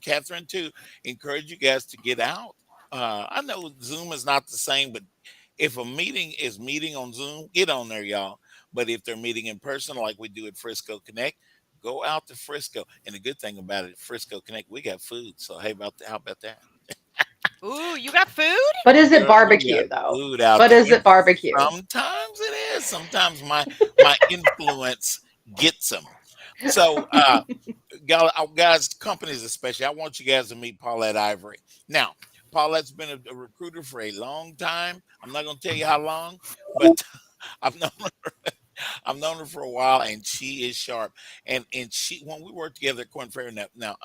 Speaker 7: Katherine, too, encourage you guys to get out. I know Zoom is not the same, but if a meeting is meeting on Zoom, get on there, y'all. But if they're meeting in person, like we do at Frisco Connect, go out to Frisco. And the good thing about it, Frisco Connect, we got food. So, hey, how about that?
Speaker 10: Ooh, you got food?
Speaker 9: But is it barbecue, though?
Speaker 7: Food out
Speaker 9: but
Speaker 7: there.
Speaker 9: Is it barbecue?
Speaker 7: Sometimes it is. Sometimes my influence gets them. So, guys, companies especially, I want you guys to meet Paulette Ivory. Now, Paulette's been a recruiter for a long time. I'm not going to tell you how long, but I've known her for a while, and she is sharp. And she, when we worked together at Korn Ferry, now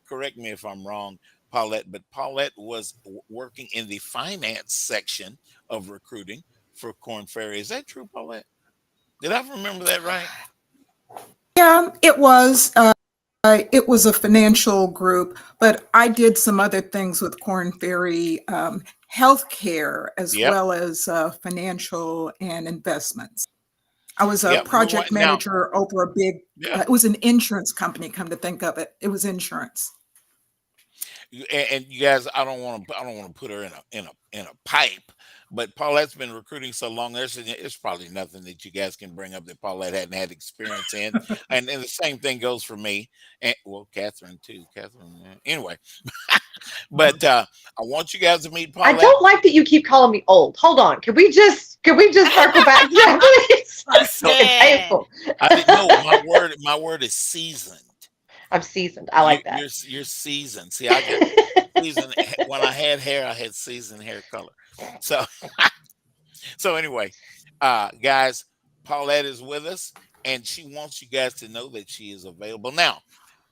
Speaker 7: correct me if I'm wrong, Paulette, but Paulette was working in the finance section of recruiting for Korn Ferry. Is that true, Paulette? Did I remember that right?
Speaker 11: Yeah, it was. It was a financial group, but I did some other things with Korn Ferry, healthcare, as well as financial and investments. I was a project manager over a big, it was an insurance company, come to think of it. It was insurance.
Speaker 7: And you guys, I don't want to put her in a pipe, but Paulette's been recruiting so long. There's probably nothing that you guys can bring up that Paulette hadn't had experience in, and the same thing goes for me, and well, Katherine too. Anyway, but I want you guys to meet Paulette.
Speaker 9: I don't like that you keep calling me old. Hold on, can we just circle back? Yeah, please.
Speaker 7: I didn't know my word is seasoned.
Speaker 9: I'm seasoned. I like that.
Speaker 7: You're seasoned. See, I get seasoned. When I had hair, I had seasoned hair color. So anyway, guys, Paulette is with us, and she wants you guys to know that she is available. Now,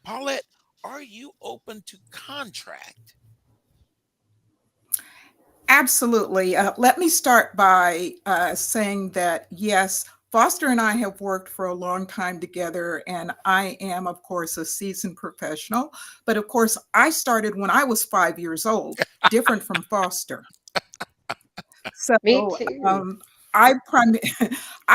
Speaker 7: Paulette, are you open to contract?
Speaker 11: Absolutely. Let me start by saying that, yes, Foster and I have worked for a long time together, and I am, of course, a seasoned professional. But of course, I started when I was 5 years old, different from Foster. So
Speaker 9: me too.
Speaker 11: I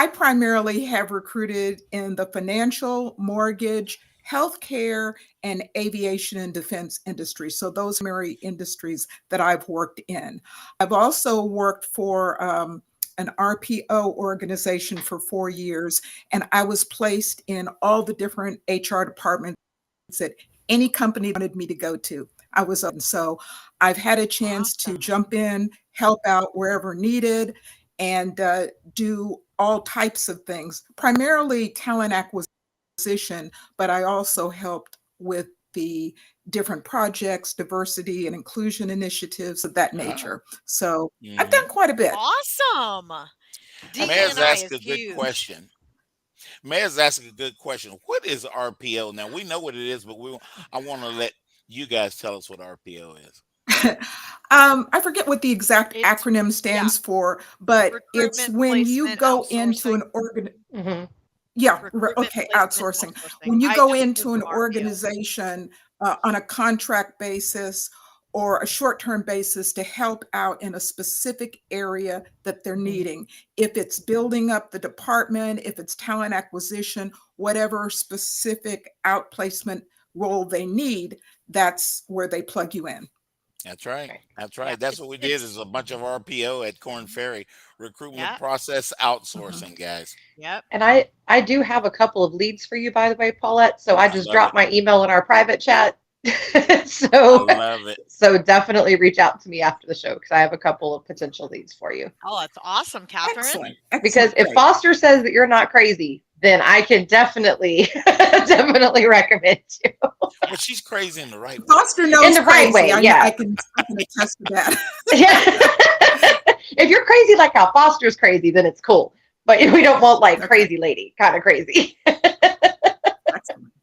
Speaker 11: primarily have recruited in the financial, mortgage, healthcare, and aviation and defense industry. So those primary industries that I've worked in. I've also worked for an RPO organization for 4 years, and I was placed in all the different HR departments that any company wanted me to go to. I was up. So I've had a chance to jump in, help out wherever needed, and do all types of things, primarily talent acquisition, but I also helped with the different projects, diversity and inclusion initiatives of that nature. So I've done quite a bit.
Speaker 10: Awesome.
Speaker 7: Mayor's asked a good question. Mayor's asking a good question. What is RPO? Now, we know what it is, but I want to let you guys tell us what RPO is.
Speaker 11: I forget what the exact acronym stands for, but it's when you go into an organization. Yeah, okay, outsourcing. When you go into an organization on a contract basis or a short-term basis to help out in a specific area that they're needing, if it's building up the department, if it's talent acquisition, whatever specific outplacement role they need, that's where they plug you in.
Speaker 7: That's right. That's right. That's what we did is a bunch of RPO at Korn Ferry, recruitment process outsourcing, guys.
Speaker 10: Yep.
Speaker 9: And I do have a couple of leads for you, by the way, Paulette. So I just dropped my email in our private chat. So,
Speaker 7: I love it.
Speaker 9: So definitely reach out to me after the show because I have a couple of potential leads for you.
Speaker 10: Oh, that's awesome, Katherine.
Speaker 11: Excellent.
Speaker 9: Because if Foster says that you're not crazy, then I can definitely recommend you.
Speaker 7: Well, she's crazy in the right way.
Speaker 11: Foster knows
Speaker 9: in the right way. Yeah,
Speaker 11: I can attest to that.
Speaker 9: Yeah. If you're crazy like how Foster's crazy, then it's cool. But we don't want like crazy lady, kind of crazy.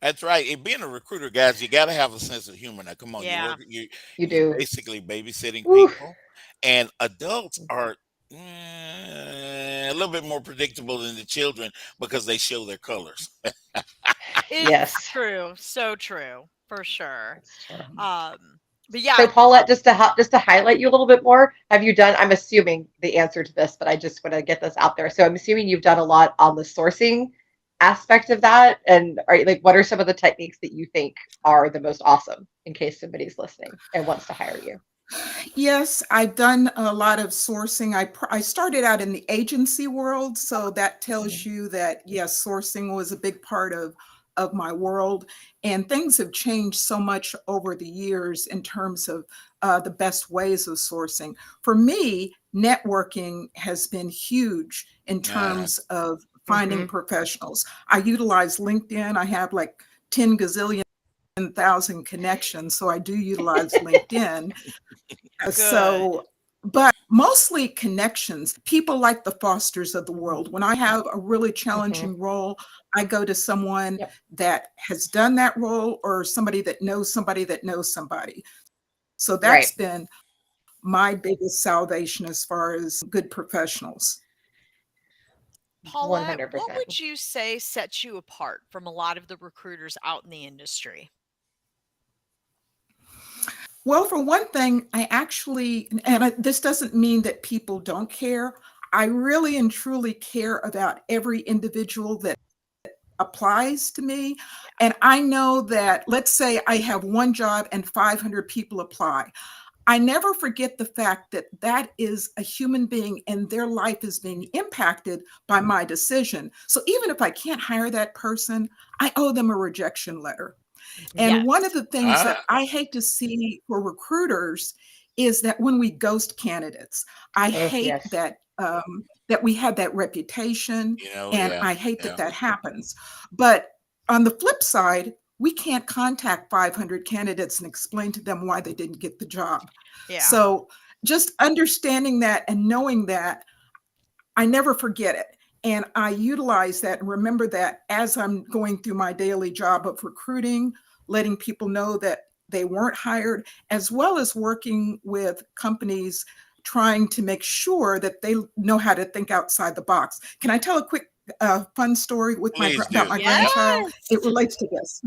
Speaker 7: That's right. And being a recruiter, guys, you got to have a sense of humor. Now, come on,
Speaker 9: you do.
Speaker 7: You're basically babysitting people, and adults are a little bit more predictable than the children because they show their colors.
Speaker 10: It's true. So true, for sure. But yeah.
Speaker 9: So Paulette, just to highlight you a little bit more, have you done? I'm assuming the answer to this, but I just want to get this out there. So I'm assuming you've done a lot on the sourcing aspect of that, and what are some of the techniques that you think are the most awesome in case somebody's listening and wants to hire you?
Speaker 11: Yes, I've done a lot of sourcing. I started out in the agency world, so that tells you that yes, sourcing was a big part of my world, and things have changed so much over the years in terms of the best ways of sourcing. For me, networking has been huge in terms of finding professionals. I utilize LinkedIn. I have like 10 gazillion 1,000 connections, so I do utilize LinkedIn. So, but mostly connections, people like the Fosters of the world. When I have a really challenging role, I go to someone that has done that role or somebody that knows somebody that knows somebody. So that's been my biggest salvation as far as good professionals.
Speaker 10: Paulette,
Speaker 9: 100%.
Speaker 10: what would you say sets you apart from a lot of the recruiters out in the industry?
Speaker 11: Well, for one thing, I actually, this doesn't mean that people don't care. I really and truly care about every individual that applies to me. And I know that, let's say I have one job and 500 people apply. I never forget the fact that that is a human being and their life is being impacted by my decision. So even if I can't hire that person, I owe them a rejection letter. And one of the things that I hate to see for recruiters is that when we ghost candidates, I hate that that we have that reputation, and I hate that that happens. But on the flip side, we can't contact 500 candidates and explain to them why they didn't get the job. So just understanding that and knowing that, I never forget it. And I utilize that and remember that as I'm going through my daily job of recruiting, letting people know that they weren't hired, as well as working with companies trying to make sure that they know how to think outside the box. Can I tell a quick fun story with about my grandchild? It relates to this.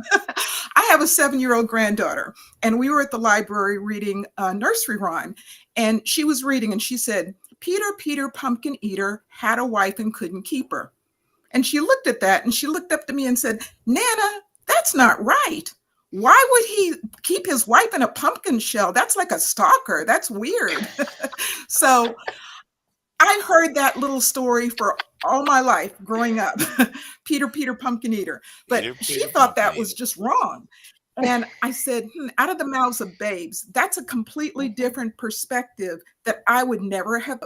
Speaker 11: I have a 7-year-old granddaughter, and we were at the library reading a nursery rhyme, and she was reading, and she said, "Peter, Peter, pumpkin eater, had a wife and couldn't keep her." And she looked at that, and she looked up to me and said, "Nana, that's not right. Why would he keep his wife in a pumpkin shell? That's like a stalker. That's weird." So I heard that little story for all my life growing up. Peter, Peter, pumpkin eater. But she thought that was just wrong. And I said, out of the mouths of babes, that's a completely different perspective that I would never have.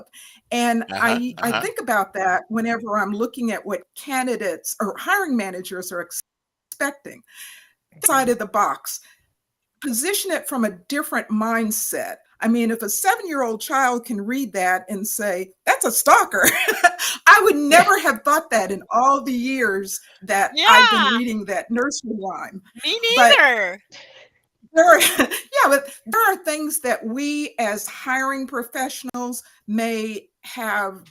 Speaker 11: And I think about that whenever I'm looking at what candidates or hiring managers are expecting. Side of the box, position it from a different mindset. I mean, if a 7-year-old child can read that and say, "That's a stalker," I would never have thought that in all the years that I've been reading that nursery rhyme.
Speaker 10: Me neither.
Speaker 11: But there are things that we as hiring professionals may have,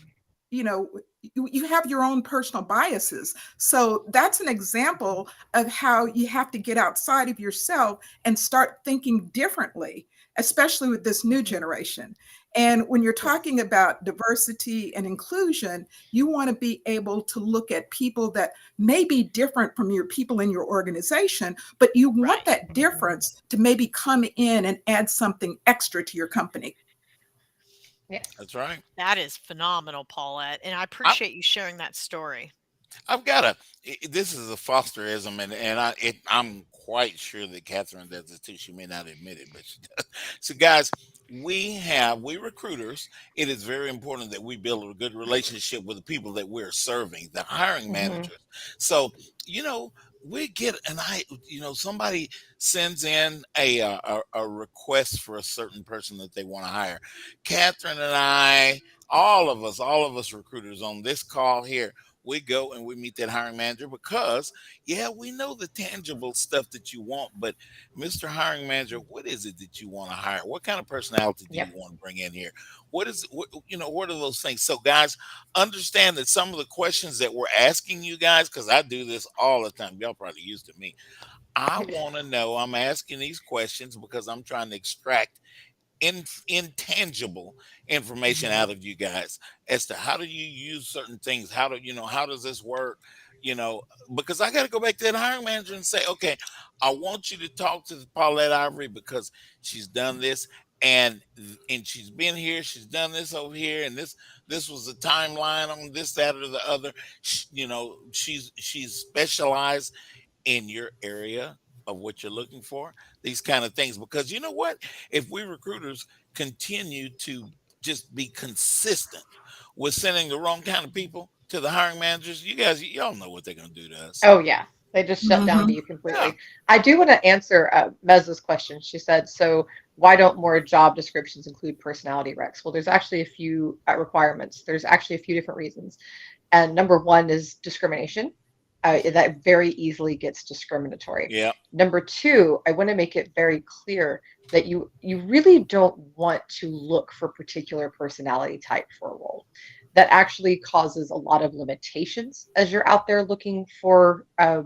Speaker 11: you have your own personal biases. So that's an example of how you have to get outside of yourself and start thinking differently, especially with this new generation. And when you're talking about diversity and inclusion, you want to be able to look at people that may be different from your people in your organization, but you want that difference to maybe come in and add something extra to your company.
Speaker 9: Yeah,
Speaker 7: that's right.
Speaker 10: That is phenomenal, Paulette. And I appreciate you sharing that story.
Speaker 7: I've got this is a Fosterism, and I'm quite sure that Katherine does it too. She may not admit it, but she does. So guys, we recruiters, it is very important that we build a good relationship with the people that we're serving, the hiring managers. So, we get somebody sends in a request for a certain person that they want to hire. Katherine and I, all of us recruiters on this call here, we go and we meet that hiring manager because, we know the tangible stuff that you want, but Mr. Hiring Manager, what is it that you want to hire? What kind of personality do you want to bring in here? What are those things? So guys, understand that some of the questions that we're asking you guys, because I do this all the time, y'all probably used to me. I want to know, I'm asking these questions because I'm trying to extract intangible information out of you guys as to how do you use certain things, how does this work, because I got to go back to that hiring manager and say, okay, I want you to talk to Paulette Ivory because she's done this and she's been here, she's done this over here, and this was the timeline on this, that, or the other. She's specialized in your area of what you're looking for, these kind of things. Because you know what? If we recruiters continue to just be consistent with sending the wrong kind of people to the hiring managers, y'all know what they're going to do to us.
Speaker 9: Oh, yeah. They just shut down to you completely. I do want to answer Mez's question. She said, so why don't more job descriptions include personality recs? Well, there's actually a few requirements. There's actually a few different reasons. And number one is discrimination. That very easily gets discriminatory.
Speaker 7: Yeah.
Speaker 9: Number two, I want to make it very clear that you really don't want to look for particular personality type for a role. That actually causes a lot of limitations as you're out there looking for a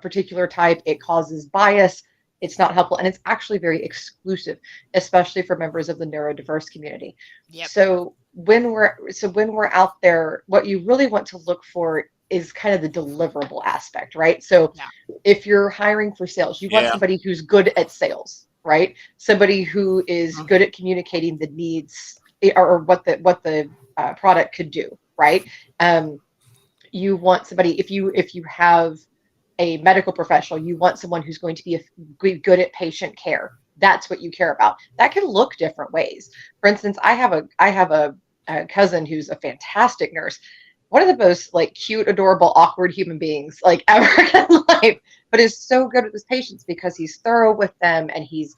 Speaker 9: particular type. It causes bias. It's not helpful, and it's actually very exclusive, especially for members of the neurodiverse community.
Speaker 10: Yep.
Speaker 9: So when we're out there, what you really want to look for is kind of the deliverable aspect, right? So if you're hiring for sales, you want somebody who's good at sales, right? Somebody who is good at communicating the needs or what the product could do, right? You want somebody, if you have a medical professional, you want someone who's going to be good at patient care. That's what you care about. That can look different ways. For instance, I have a cousin who's a fantastic nurse, one of the most like cute, adorable, awkward human beings like ever in life, but is so good with his patients because he's thorough with them and he's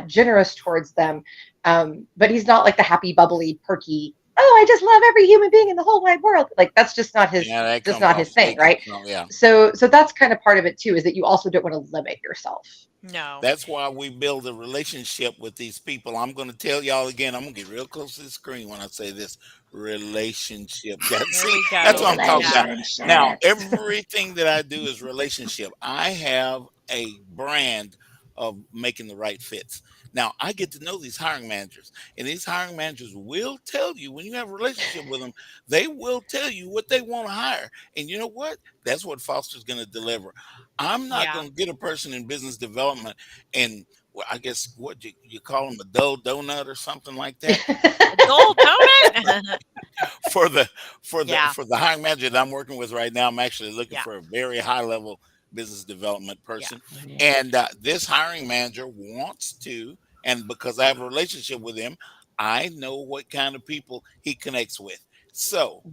Speaker 9: generous towards them. But he's not like the happy, bubbly, perky, oh, I just love every human being in the whole wide world. Like that's just not his thing, right? So that's kind of part of it too, is that you also don't want to limit yourself.
Speaker 10: No.
Speaker 7: That's why we build a relationship with these people. I'm going to tell y'all again, I'm going to get real close to the screen when I say this. Relationship. That's what I'm talking about. Now, everything that I do is relationship. I have a brand of making the right fits. Now, I get to know these hiring managers, and these hiring managers will tell you when you have a relationship with them, they will tell you what they want to hire. And you know what? That's what Foster's going to deliver. I'm not going to get a person in business development and, well, I guess what you call them, a dull donut or something like that.
Speaker 10: Dull donut.
Speaker 7: for the hiring manager that I'm working with right now, I'm actually looking for a very high level business development person. And this hiring manager wants to, and because I have a relationship with him, I know what kind of people he connects with. So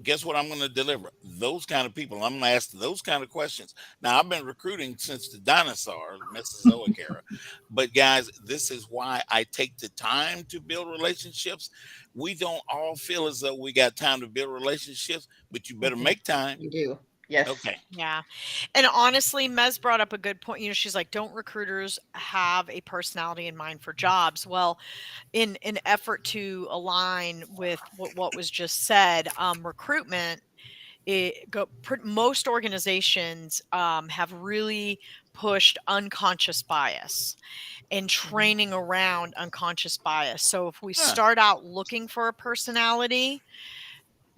Speaker 7: guess what I'm going to deliver? Those kind of people. I'm going to ask those kind of questions. Now, I've been recruiting since the dinosaur, Mesozoic era. But guys, this is why I take the time to build relationships. We don't all feel as though we got time to build relationships, but you better make time.
Speaker 9: You do. Yes.
Speaker 7: Okay.
Speaker 10: Yeah. And honestly, Mez brought up a good point. She's like, don't recruiters have a personality in mind for jobs? Well, in an effort to align with what was just said, recruitment, most organizations have really pushed unconscious bias and training around unconscious bias. So if we start out looking for a personality,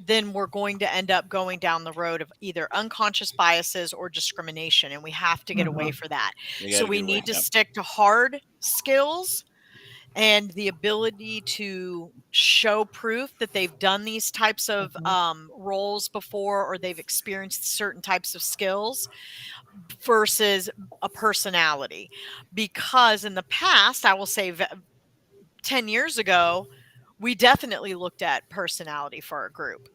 Speaker 10: then we're going to end up going down the road of either unconscious biases or discrimination. And we have to get away from that. So we need to stick to hard skills and the ability to show proof that they've done these types of roles before, or they've experienced certain types of skills versus a personality. Because in the past, I will say 10 years ago, we definitely looked at personality for a group,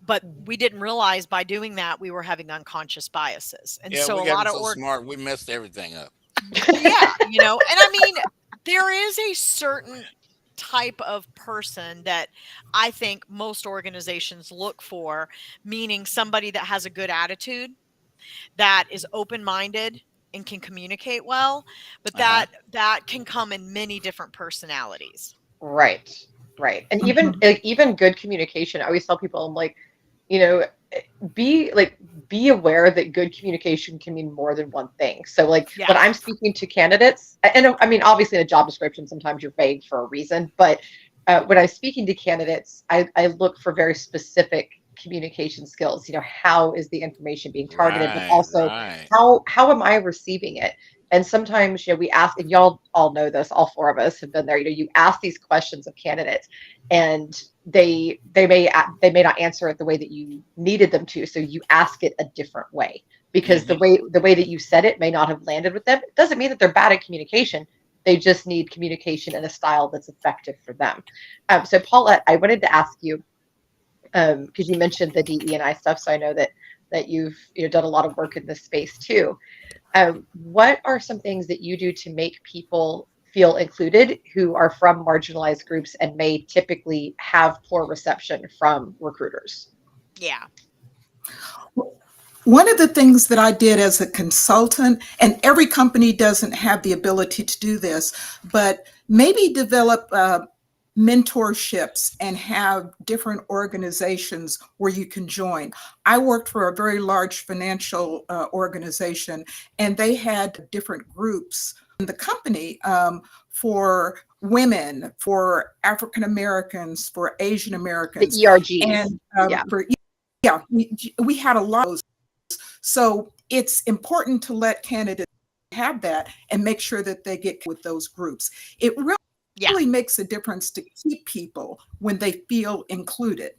Speaker 10: but we didn't realize by doing that we were having unconscious biases. And so
Speaker 7: we
Speaker 10: a lot
Speaker 7: got
Speaker 10: of
Speaker 7: smart, we messed everything up.
Speaker 10: Yeah, and I mean, there is a certain type of person that I think most organizations look for, meaning somebody that has a good attitude, that is open-minded and can communicate well, but that can come in many different personalities.
Speaker 9: Right. And even good communication. I always tell people, I'm like, be aware that good communication can mean more than one thing. So when I'm speaking to candidates, and I mean, obviously in a job description, sometimes you're vague for a reason, but when I'm speaking to candidates, I look for very specific communication skills. How is the information being targeted, but also how am I receiving it? And sometimes, we ask, and y'all all know this, all four of us have been there, you ask these questions of candidates and they may not answer it the way that you needed them to. So you ask it a different way because the way that you said it may not have landed with them. It doesn't mean that they're bad at communication. They just need communication in a style that's effective for them. So Paulette, I wanted to ask you, because you mentioned the DE&I stuff. So I know that that you've done a lot of work in this space too. What are some things that you do to make people feel included who are from marginalized groups and may typically have poor reception from recruiters?
Speaker 10: Yeah.
Speaker 11: One of the things that I did as a consultant, and every company doesn't have the ability to do this, but maybe develop mentorships and have different organizations where you can join. I worked for a very large financial organization, and they had different groups in the company for women, for African Americans, for Asian Americans.
Speaker 9: The ERGs.
Speaker 11: And we had a lot of those. So it's important to let candidates have that and make sure that they get with those groups. It really makes a difference to keep people when they feel included.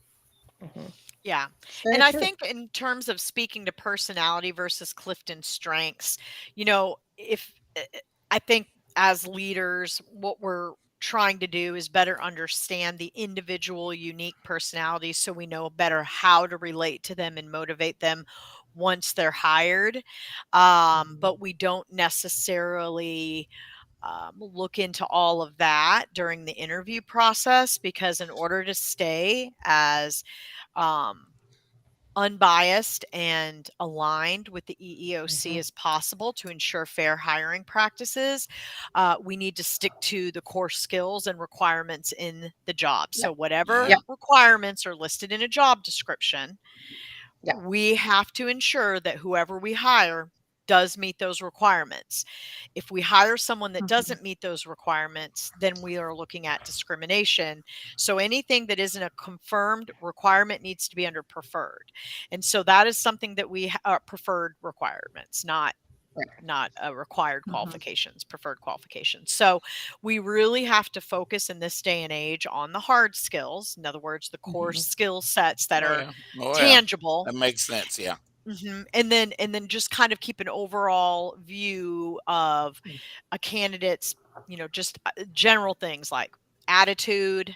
Speaker 10: Yeah. And I think in terms of speaking to personality versus Clifton strengths, if I think as leaders, what we're trying to do is better understand the individual unique personalities so we know better how to relate to them and motivate them once they're hired. But we don't necessarily look into all of that during the interview process, because in order to stay as unbiased and aligned with the EEOC as possible to ensure fair hiring practices, we need to stick to the core skills and requirements in the job. So whatever requirements are listed in a job description, we have to ensure that whoever we hire does meet those requirements. If we hire someone that doesn't meet those requirements, then we are looking at discrimination. So anything that isn't a confirmed requirement needs to be under preferred. And so that is something that we preferred requirements, not required qualifications, preferred qualifications. So we really have to focus in this day and age on the hard skills. In other words, the core skill sets that are tangible.
Speaker 7: That makes sense. Yeah.
Speaker 10: And then just kind of keep an overall view of a candidate's, just general things like attitude,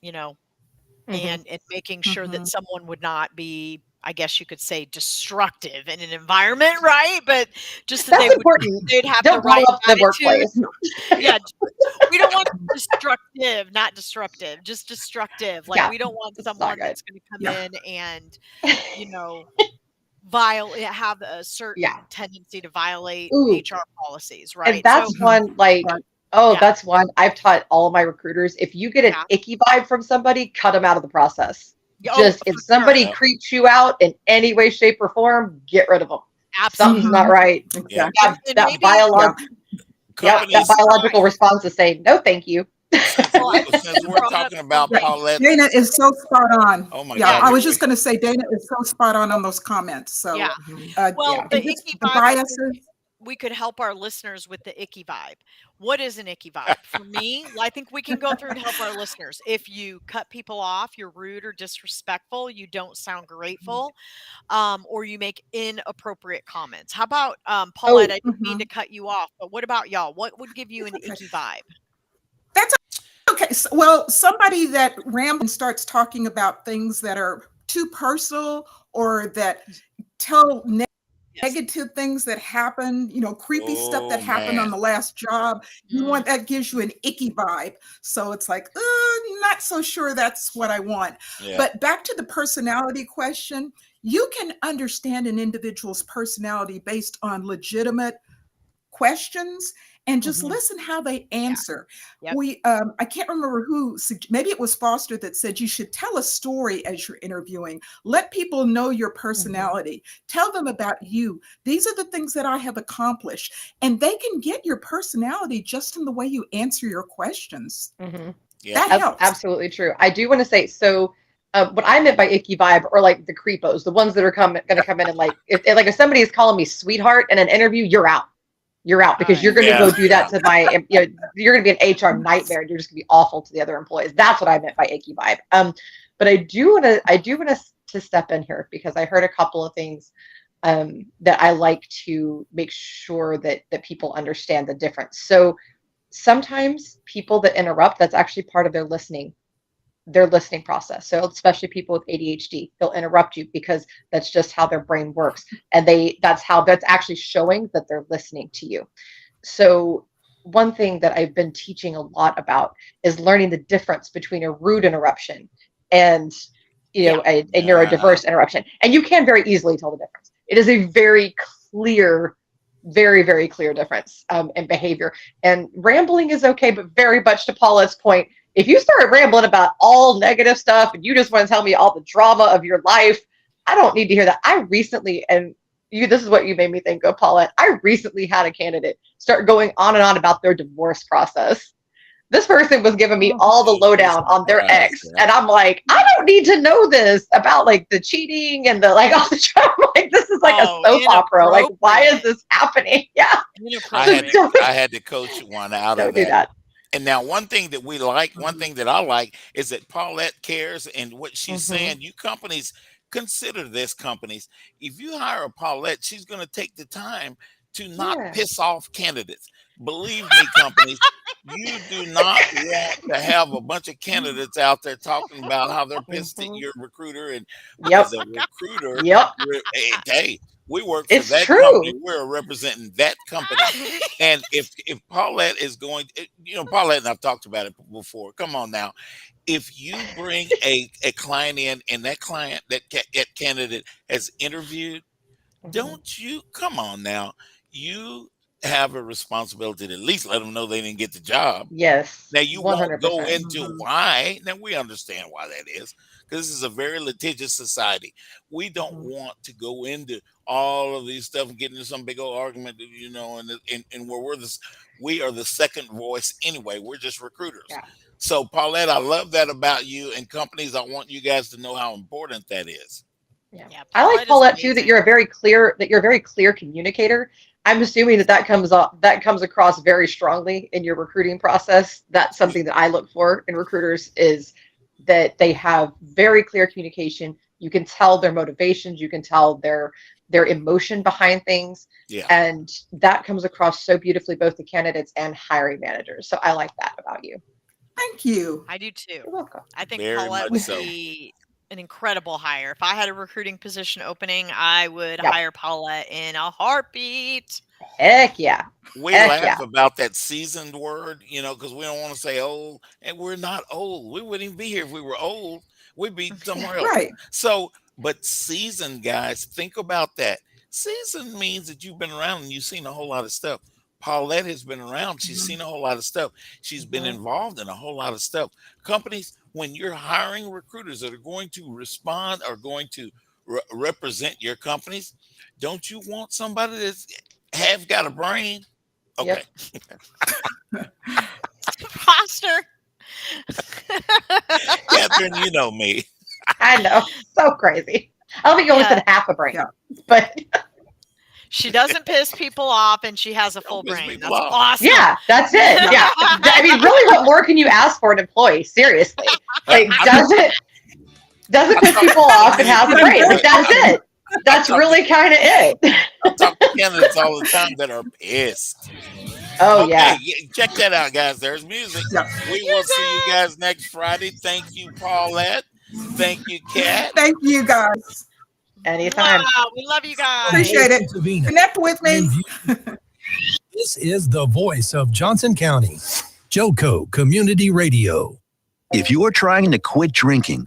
Speaker 10: and making sure that someone would not be, I guess you could say, destructive in an environment, right? But just that they'd have the right attitude. We don't want destructive, not disruptive, just destructive. Like we don't want someone that's going to come in and, have a certain tendency to violate HR policies, right?
Speaker 9: And that's one, that's one I've taught all of my recruiters. If you get an icky vibe from somebody, cut them out of the process. If somebody creeps you out in any way, shape, or form, get rid of them.
Speaker 10: Absolutely.
Speaker 9: Something's not right. That biological response is saying, no, thank you.
Speaker 7: Since we're talking about Paulette,
Speaker 11: Dana is so spot on.
Speaker 7: Oh my
Speaker 11: God!
Speaker 7: I
Speaker 11: was just going to say Dana is so spot on those comments. So
Speaker 10: the icky vibe,
Speaker 11: biases.
Speaker 10: We could help our listeners with the icky vibe. What is an icky vibe? For me, I think we can go through and help our listeners. If you cut people off, you're rude or disrespectful, you don't sound grateful, or you make inappropriate comments. How about Paulette? I didn't mean to cut you off, but what about y'all? What would give you an icky vibe?
Speaker 11: That's okay. Well, somebody that rambles and starts talking about things that are too personal or that tell negative things that happen, creepy stuff that happened on the last job. That gives you an icky vibe. So it's like, not so sure that's what I want. But back to the personality question, you can understand an individual's personality based on legitimate questions and just listen how they answer. I can't remember who, maybe it was Foster that said you should tell a story as you're interviewing. Let people know your personality. Tell them about you. These are the things that I have accomplished. And they can get your personality just in the way you answer your questions.
Speaker 9: That helps. Absolutely true. I do want to say, so what I meant by icky vibe are like the creepos, the ones that are going to come in and if somebody is calling me sweetheart in an interview, you're out. You're out because you're going to go do that to my, you're going to be an HR nightmare. And you're just going to be awful to the other employees. That's what I meant by icky vibe. But I do want to step in here because I heard a couple of things that I like to make sure that people understand the difference. So sometimes people that interrupt, that's actually part of their listening. their listening process. So especially people with ADHD, they'll interrupt you because that's just how their brain works. And that's actually showing that they're listening to you. So one thing that I've been teaching a lot about is learning the difference between a rude interruption and, a neurodiverse interruption. And you can very easily tell the difference. It is a very clear, very, very clear difference in behavior. And rambling is okay, but very much to Paulette's point, if you start rambling about all negative stuff and you just want to tell me all the drama of your life, I don't need to hear that. I recently, this is what you made me think of, Paulette. I recently had a candidate start going on and on about their divorce process. This person was giving me all the lowdown on their ex. And I'm like, I don't need to know this about like the cheating and the like all the drama. Like this is like a soap opera. Like, why is this happening? Yeah.
Speaker 7: I had to coach one out of
Speaker 9: do that.
Speaker 7: And now one thing that we like, one thing that I like is that Paulette cares, and what she's saying, you companies consider this companies. If you hire a Paulette, she's going to take the time to not piss off candidates. Believe me, companies, you do not want to have a bunch of candidates out there talking about how they're pissed at your recruiter, and as a recruiter, hey, we work for that company. We're representing that company. And if Paulette is going, Paulette and I've talked about it before. Come on now. If you bring a client in and that client, that candidate has interviewed, don't you, come on now, you have a responsibility to at least let them know they didn't get the job.
Speaker 9: Yes.
Speaker 7: Now you 100%. Won't go into why. Now we understand why that is, because this is a very litigious society. We don't want to go into all of these stuff and get into some big old argument, and where we are the second voice anyway. We're just recruiters. Yeah. So Paulette, I love that about you, and companies, I want you guys to know how important that is.
Speaker 9: Yeah. I like Paulette too, that you're a very clear communicator. I'm assuming that comes across very strongly in your recruiting process. That's something that I look for in recruiters, is that they have very clear communication. You can tell their motivations, you can tell their emotion behind things. Yeah. And that comes across so beautifully, both the candidates and hiring managers. So I like that about you.
Speaker 11: Thank you.
Speaker 10: I do too.
Speaker 9: You're welcome.
Speaker 10: I think Paulette would be an incredible hire. If I had a recruiting position opening, I would hire Paulette in a heartbeat.
Speaker 9: Heck yeah.
Speaker 7: We laugh about that seasoned word, because we don't want to say old, and we're not old. We wouldn't even be here if we were old. We'd be somewhere else.
Speaker 11: Right.
Speaker 7: So, but seasoned, guys, think about that. Seasoned means that you've been around and you've seen a whole lot of stuff. Paulette has been around. She's seen a whole lot of stuff. She's been involved in a whole lot of stuff. Companies, when you're hiring recruiters that are going to respond, or going to represent your companies, don't you want somebody that's have got a brain? Okay.
Speaker 10: Yep. Foster.
Speaker 7: Katherine, you know me.
Speaker 9: I know. So crazy. I don't think you only said half a brain, but
Speaker 10: she doesn't piss people off, and she has a full brain. That's awesome.
Speaker 9: Yeah, that's it. Yeah. I mean, really, what more can you ask for an employee? Seriously. Like, doesn't piss people off and has a brain. Like, that's it. That's really kind of it.
Speaker 7: I talk to candidates all the time that are pissed.
Speaker 9: Oh, yeah.
Speaker 7: Check that out, guys. There's music. We will see you guys next Friday. Thank you, Paulette. Thank you, Kat.
Speaker 11: Thank you, guys.
Speaker 9: Anytime.
Speaker 10: Wow, we love you guys.
Speaker 11: Appreciate it. Connect with me.
Speaker 6: This is the voice of Johnson County, Joco Community Radio.
Speaker 3: If you're trying to quit drinking,